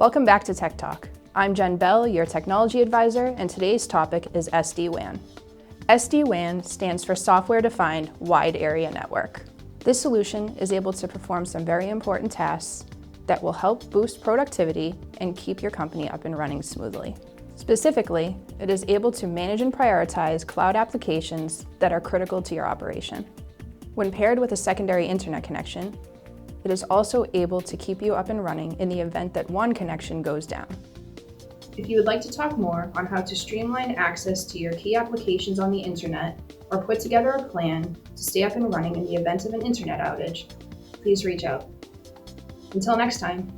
Welcome back to Tech Talk. I'm Jen Bell, your technology advisor, and today's topic is SD-WAN. SD-WAN stands for Software Defined Wide Area Network. This solution is able to perform some very important tasks that will help boost productivity and keep your company up and running smoothly. Specifically, it is able to manage and prioritize cloud applications that are critical to your operation. When paired with a secondary internet connection, it is also able to keep you up and running in the event that one connection goes down. If you would like to talk more on how to streamline access to your key applications on the internet or put together a plan to stay up and running in the event of an internet outage, please reach out. Until next time.